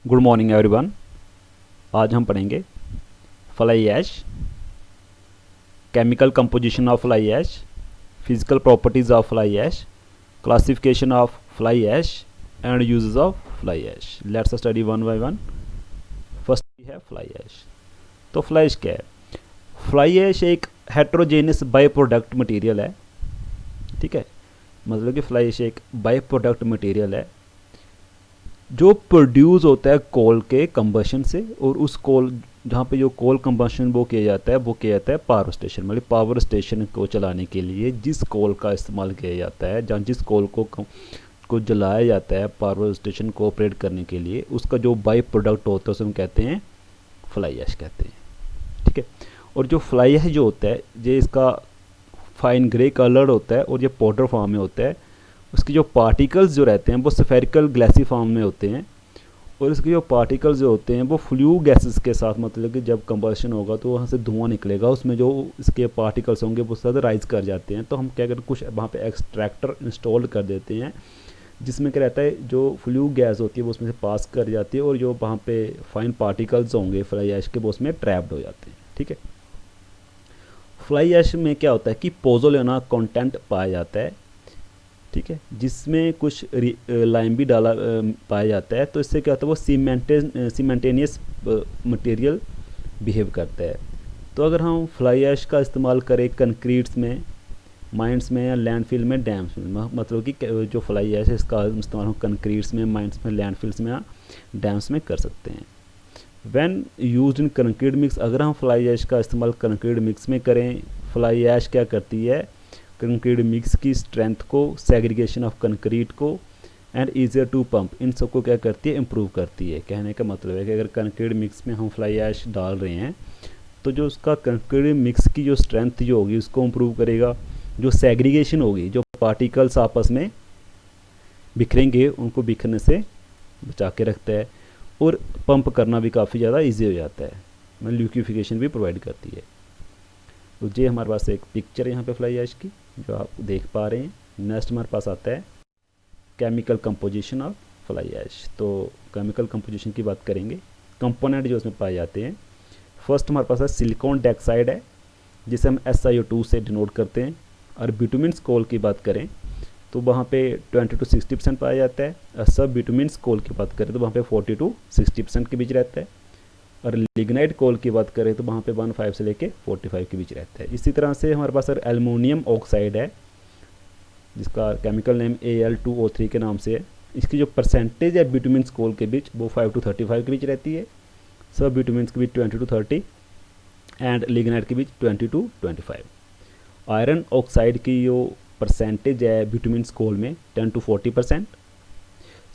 Good morning everyone. आज हम पढ़ेंगे fly ash, chemical composition of fly ash, physical properties of fly ash, classification of fly ash and uses of fly ash. Let's study one by one. First है fly ash. तो fly ऐश क्या है? Fly ऐश एक heterogeneous by product material है। ठीक है, मतलब कि फ्लाई ऐश एक बाय प्रोडक्ट मटेरियल है जो प्रोड्यूस होता है कोल के कंबशन से, और उस कोल जहाँ पे जो कोल कंबशन वो किया जाता है पावर स्टेशन, मतलब पावर स्टेशन को चलाने के लिए जिस कोल का इस्तेमाल किया जाता है, जहाँ जिस कोल को जलाया जाता है पावर स्टेशन को ऑपरेट करने के लिए, उसका जो बाई प्रोडक्ट होता है उसे हम कहते हैं फ्लाई ऐश कहते हैं। ठीक है, और जो फ्लाई ऐश जो होता है ये इसका फाइन ग्रे कलर होता है और ये पाउडर फॉर्म में होता है। उसके जो पार्टिकल्स जो रहते हैं वो स्फेरिकल ग्लासी फॉर्म में होते हैं, और इसके जो पार्टिकल्स जो होते हैं वो फ्लू गैसेस के साथ, मतलब कि जब कंबशन होगा तो वहाँ से धुआं निकलेगा, उसमें जो इसके पार्टिकल्स होंगे वो साथ राइज कर जाते हैं। तो हम क्या करते हैं, कुछ वहाँ पे एक्सट्रैक्टर इंस्टॉल कर देते हैं जिसमें क्या रहता है, जो फ्लू गैस होती है वो उसमें से पास कर जाती है, और जो वहाँ पे फाइन पार्टिकल्स होंगे फ्लाई ऐश के वो उसमें ट्रैप्ड हो जाते हैं। ठीक है, फ्लाई ऐश में क्या होता है कि पोज़ोलाना कंटेंट पाया जाता है। ठीक है, जिसमें कुछ लाइम भी डाला पाया जाता है। तो इससे क्या होता है, वो सीमेंटेनियस मटेरियल बिहेव करता है। तो अगर हम फ्लाई ऐश का इस्तेमाल करें कंक्रीट्स में, माइंस में या लैंडफिल में, डैम्स में, मतलब कि जो फ्लाई ऐश है इसका इस्तेमाल हम कंक्रीट्स में, माइंस में, लैंडफिल्स में या डैम्स में कर सकते हैं। When used in concrete mix, अगर हम फ्लाई ऐश का इस्तेमाल कंक्रीट मिक्स में करें, फ्लाई ऐश क्या करती है, कंक्रीट मिक्स की स्ट्रेंथ को, सेग्रीगेशन ऑफ कंक्रीट को एंड ईजियर टू पंप, इन सबको क्या करती है, इम्प्रूव करती है। कहने का मतलब है कि अगर कंक्रीट मिक्स में हम फ्लाई ऐश डाल रहे हैं तो जो उसका कंक्रीट मिक्स की जो स्ट्रेंथ जो होगी उसको इम्प्रूव करेगा, जो सेग्रीगेशन होगी, जो पार्टिकल्स आपस में बिखरेंगे उनको बिखरने से बचा के रखता है, और पंप करना भी काफ़ी ज़्यादा ईजी हो जाता है, मतलब ल्यूकिफिकेशन भी प्रोवाइड करती है। तो ये हमारे पास एक पिक्चर है यहाँ पे फ्लाई ऐश की जो आप देख पा रहे हैं। नेक्स्ट हमारे पास आता है chemical composition of fly ash. तो केमिकल कंपोजिशन की बात करेंगे, कंपोनेंट जो इसमें पाए जाते हैं। फर्स्ट हमारे पास है सिलिकॉन डाइऑक्साइड है, जिसे हम SiO2 से डिनोट करते हैं। और बिटुमिन्स कोल की बात करें तो वहाँ पे 20 to 60% पाया जाता है, और सब बिटुमिन्स कोल की बात करें तो वहाँ पे 40 to 60% के बीच रहता है। और लिग्नाइट कोल की बात करें तो वहाँ पे 15 से लेके 45 के बीच रहता है। इसी तरह से हमारे पास एल्युमिनियम ऑक्साइड है जिसका केमिकल नेम Al2O3 के नाम से है। इसकी जो परसेंटेज है बिटुमिन्स कोल के बीच वो 5 to 35 के बीच रहती है, सब बिटुमिन्स के बीच 20 to 30 एंड लिग्नाइट के बीच 20 to 25। आयरन ऑक्साइड की जो परसेंटेज है बिटुमिन्स कोल में 10 to 40%,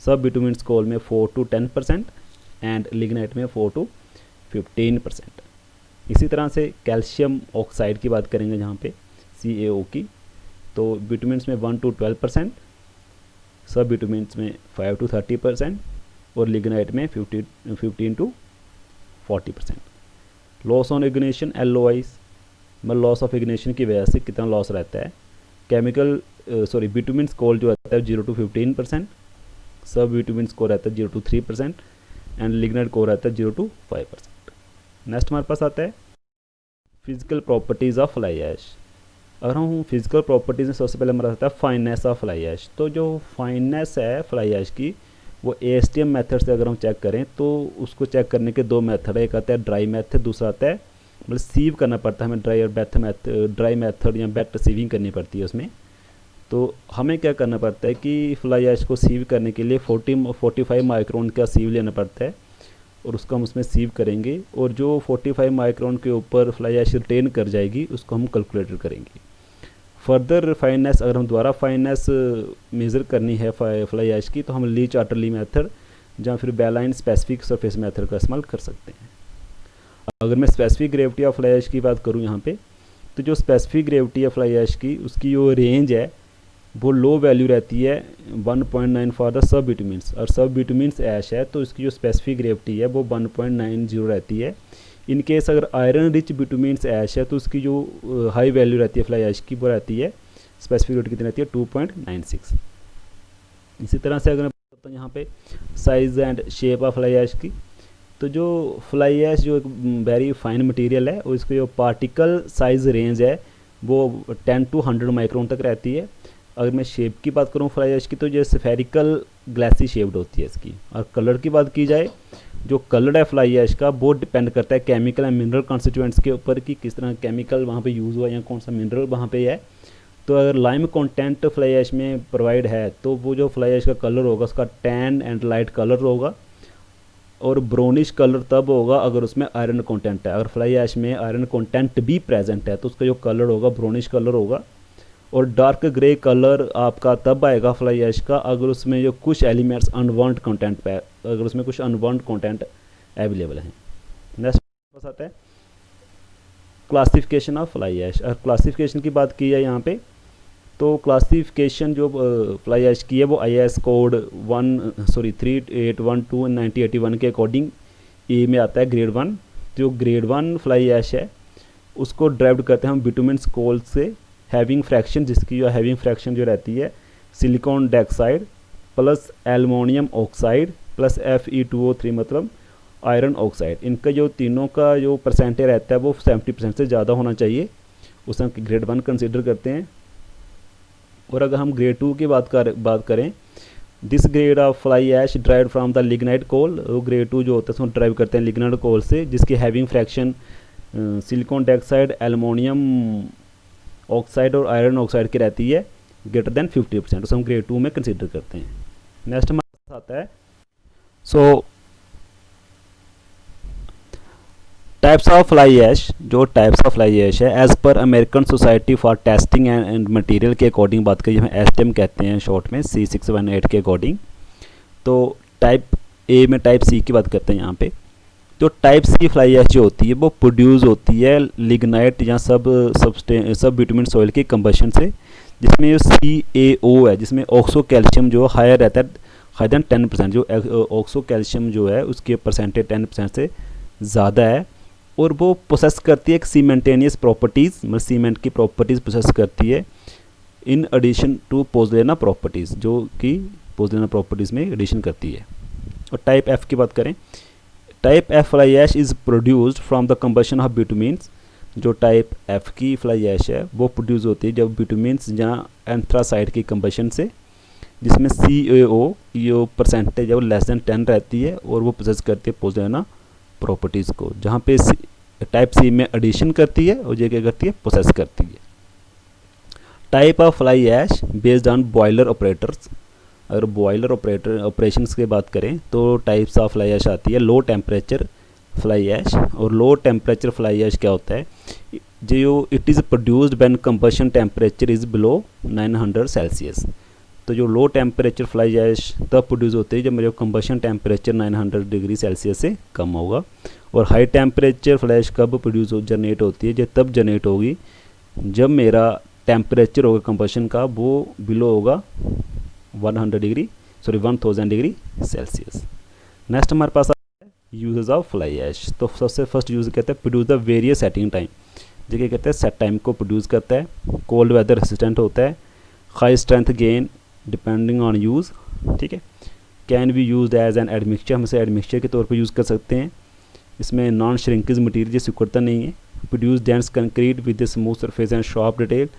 सब बिटुमिन्स कोल में 4 to 10% एंड लिग्नाइट में 4 to 15%। इसी तरह से कैल्शियम ऑक्साइड की बात करेंगे जहाँ पे CaO की, तो बिटुमिन्स में 1 to 12%, सब बिटुमिन्स में 5 to 30% और लिग्नाइट में 15 to 40%। Loss on ignition LOI, मतलब लॉस ऑफ इग्निशन की वजह से कितना लॉस रहता है। बिटुमिन्स कोल जो रहता है 0 to 15%, सब बिटुमिन्स को रहता है 0 to 3% एंड लिग्नाइट को रहता है 0 to 5%। नेक्स्ट हमारे पास आता है physical properties of fly ash. अगर हम फिजिकल प्रॉपर्टीज़ में सबसे पहले हमारा आता है फाइननेस ऑफ फ्लाई ऐश। तो जो फाइननेस है फ्लाई ऐश की वो ASTM मेथड से अगर हम चेक करें तो उसको चेक करने के दो मेथड है, एक आता है ड्राई मेथड, दूसरा आता है मतलब सीव करना पड़ता है हमें, ड्राई मेथड या वेट सीविंग करनी पड़ती है उसमें। तो हमें क्या करना पड़ता है कि फ्लाई ऐश को सीव करने के लिए 45 माइक्रोन का सीव लेना पड़ता है, और उसको हम उसमें सीव करेंगे, और जो 45 माइक्रोन के ऊपर फ्लाई ऐश रिटेन कर जाएगी उसको हम कैलकुलेटर करेंगे। फर्दर फाइननेस, अगर हम दोबारा फाइननेस मेज़र करनी है फ्लाई ऐश की तो हम ली-चार्टरली मेथड या फिर बेलाइन स्पेसिफिक सरफेस मेथड का इस्तेमाल कर सकते हैं। अगर मैं specific gravity of fly ash की बात करूँ यहाँ पे, तो जो स्पेसिफिक ग्रेविटी है फ्लाई ऐश की उसकी जो रेंज है वो लो वैल्यू रहती है 1.9 फॉर द सब बिटुमिन्स, और सब बिटुमिन्स ऐश है तो इसकी जो स्पेसिफिक ग्रेविटी है वो 1.90 रहती है। इन केस अगर आयरन रिच बिटुमिन्स ऐश है तो उसकी जो हाई वैल्यू रहती है फ्लाई ऐश की वो रहती है, स्पेसिफिक ग्रेविटी कितनी रहती है 2.96। इसी तरह से अगर मैं करता हूँ यहाँ पे size and shape of fly ash की। तो जो फ्लाई ऐश जो एक वेरी फाइन मटेरियल है, और इसकी जो पार्टिकल साइज़ रेंज है वो 10 to 100 माइक्रोन तक रहती है। अगर मैं शेप की बात करूँ फ्लाई ऐश की, तो ये स्फेरिकल ग्लासी शेप्ड होती है इसकी। और कलर की बात की जाए, जो कलर है फ्लाई ऐश का वो डिपेंड करता है केमिकल एंड मिनरल कॉन्स्टिट्यूएंट्स के ऊपर कि किस तरह केमिकल वहाँ पे यूज़ हुआ या कौन सा मिनरल वहाँ पे है। तो अगर लाइम कंटेंट फ्लाई ऐश में प्रोवाइड है तो वो जो फ्लाई ऐश का कलर होगा उसका टैन एंड लाइट कलर होगा, और ब्राउनिश कलर तब होगा अगर उसमें आयरन कंटेंट है। अगर फ्लाई ऐश में आयरन कंटेंट भी प्रेजेंट है तो उसका जो कलर होगा ब्राउनिश कलर होगा। और डार्क ग्रे कलर आपका तब आएगा फ्लाई ऐश का अगर उसमें जो कुछ एलिमेंट्स अनवांट कंटेंट पे, अगर उसमें कुछ अनवांट कंटेंट अवेलेबल हैं। नेक्स्ट पास आता है क्लासिफिकेशन ऑफ फ्लाई ऐश। अगर क्लासिफिकेशन की बात की है यहाँ पे, तो क्लासिफिकेशन जो फ्लाई ऐश की है वो IS कोड 3812 9081 के अकॉर्डिंग ए में आता है ग्रेड 1। जो ग्रेड 1 फ्लाई ऐश है उसको ड्राइव करते हैं हम बिटुमेन कोल से, हैविंग फ्रैक्शन, जिसकी जो हैविंग फ्रैक्शन जो रहती है silicon dioxide plus aluminium oxide plus Fe2O3 मतलब आयरन ऑक्साइड। इनका जो तीनों का जो परसेंटेज रहता है वो 70% से ज़्यादा होना चाहिए, उसे हम ग्रेड 1 कंसिडर करते हैं। और अगर हम ग्रेड 2 की बात करें, this grade of fly ash drive from the lignite coal. वो ग्रेड 2 जो होता है उसको ड्राइव करते हैं लिग्नाइट कोल से, जिसकी having fraction silicon dioxide aluminium oxide और आयरन ऑक्साइड की रहती है ग्रेटर देन 50%, उसे हम ग्रेड 2 में कंसिडर करते हैं। नेक्स्ट हमारे पास आता है टाइप्स ऑफ फ्लाई ऐश। जो टाइप्स ऑफ फ्लाई ऐश है as per American Society for Testing and Material के अकॉर्डिंग बात करिए, हम STM कहते हैं शॉर्ट में, C618 के अकॉर्डिंग। तो टाइप ए में टाइप सी की बात करते हैं यहाँ पे। तो टाइप सी फ्लाई ऐश जो होती है वो प्रोड्यूस होती है लिग्नाइट या सब बिटुमेन सॉइल के कंबशन से, जिसमें जो CaO है, जिसमें ऑक्सो कैल्शियम जो हायर रहता है, हायर देन 10%। जो ऑक्सो कैल्शियम जो है उसके परसेंटेज 10% से ज़्यादा है, और वो प्रोसेस करती है एक सीमेंटेनियस प्रॉपर्टीज़, मतलब सीमेंट की प्रॉपर्टीज़ प्रोसेस करती है in addition to pozzolana properties, जो कि पोज़ोलाना प्रॉपर्टीज़ में एडिशन करती है। और टाइप एफ की बात करें, type F fly ash is produced from the combustion of bitumens. जो टाइप एफ की फ्लाई ऐश है वो प्रोड्यूस होती है जब बिटुमेन्स या एंथ्रासाइड की कंबशन से, जिसमें CaO जो परसेंटेज है वो लेस देन 10 रहती है, और वो प्रोसेस करती है पोज़ोलाना प्रॉपर्टीज़ को, जहाँ पे टाइप सी में एडिशन करती है और ये क्या करती है, प्रोसेस करती है। Type of fly ash based on boiler operators. अगर बॉयलर ऑपरेशंस की बात करें तो टाइप्स ऑफ फ्लाई ऐश आती है लो टेम्परेचर फ्लाई ऐश। और लो टेम्परेचर फ्लाई ऐश क्या होता है, जो it is produced when combustion temperature is below 900 Celsius. तो जो लो टेम्परेचर फ्लाई ऐश तब प्रोड्यूस होती है जब मेरे कंबशन टेम्परेचर 900 डिग्री सेल्सियस से कम होगा। और हाई टेम्परेचर फ्लाई ऐश कब जनरेट होती है, जब तब जनरेट होगी जब मेरा टेम्परेचर होगा कंबशन का वो बिलो होगा 1000 डिग्री सेल्सियस। नेक्स्ट हमारे पास आता है यूजेस ऑफ फ्लाई ऐश। तो सबसे फर्स्ट यूज़ कहते हैं produce the various setting time, जो क्या कहते हैं सेट टाइम को प्रोड्यूस करता है। कोल्ड वेदर रेसिस्टेंट होता है। High strength gain depending on use, ठीक है। Can be use as an admixture, हम इसे एडमिक्सचर के तौर पर यूज़ कर सकते हैं। इसमें नॉन श्रिंकेज मटीरियल सिकुड़ता नहीं है। Produce dense concrete with the smooth surface and sharp detail.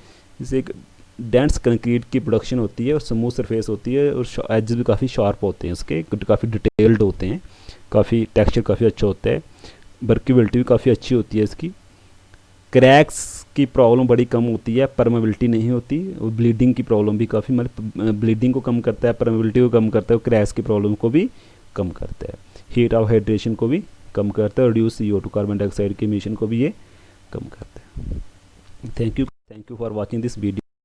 जैसे एक डेंस कंक्रीट की प्रोडक्शन होती है और स्मूथ सरफेस होती है और एजेस भी काफ़ी शार्प होते हैं, उसके काफ़ी डिटेल्ड होते हैं, काफ़ी टेक्सचर काफ़ी अच्छा होता है। वर्केबिलिटी भी काफ़ी अच्छी होती है इसकी। क्रैक्स की प्रॉब्लम बड़ी कम होती है, परमेबिलिटी नहीं होती। और ब्लीडिंग की प्रॉब्लम भी काफ़ी, मतलब ब्लीडिंग को कम करता है, परमेबिलिटी को कम करता है, और क्रैक्स की प्रॉब्लम को भी कम करता है। हीट ऑफ हाइड्रेशन को भी कम करता है, रिड्यूस CO2 कार्बन डाइऑक्साइड के एमिशन को भी ये कम करता है। Thank you for watching this video.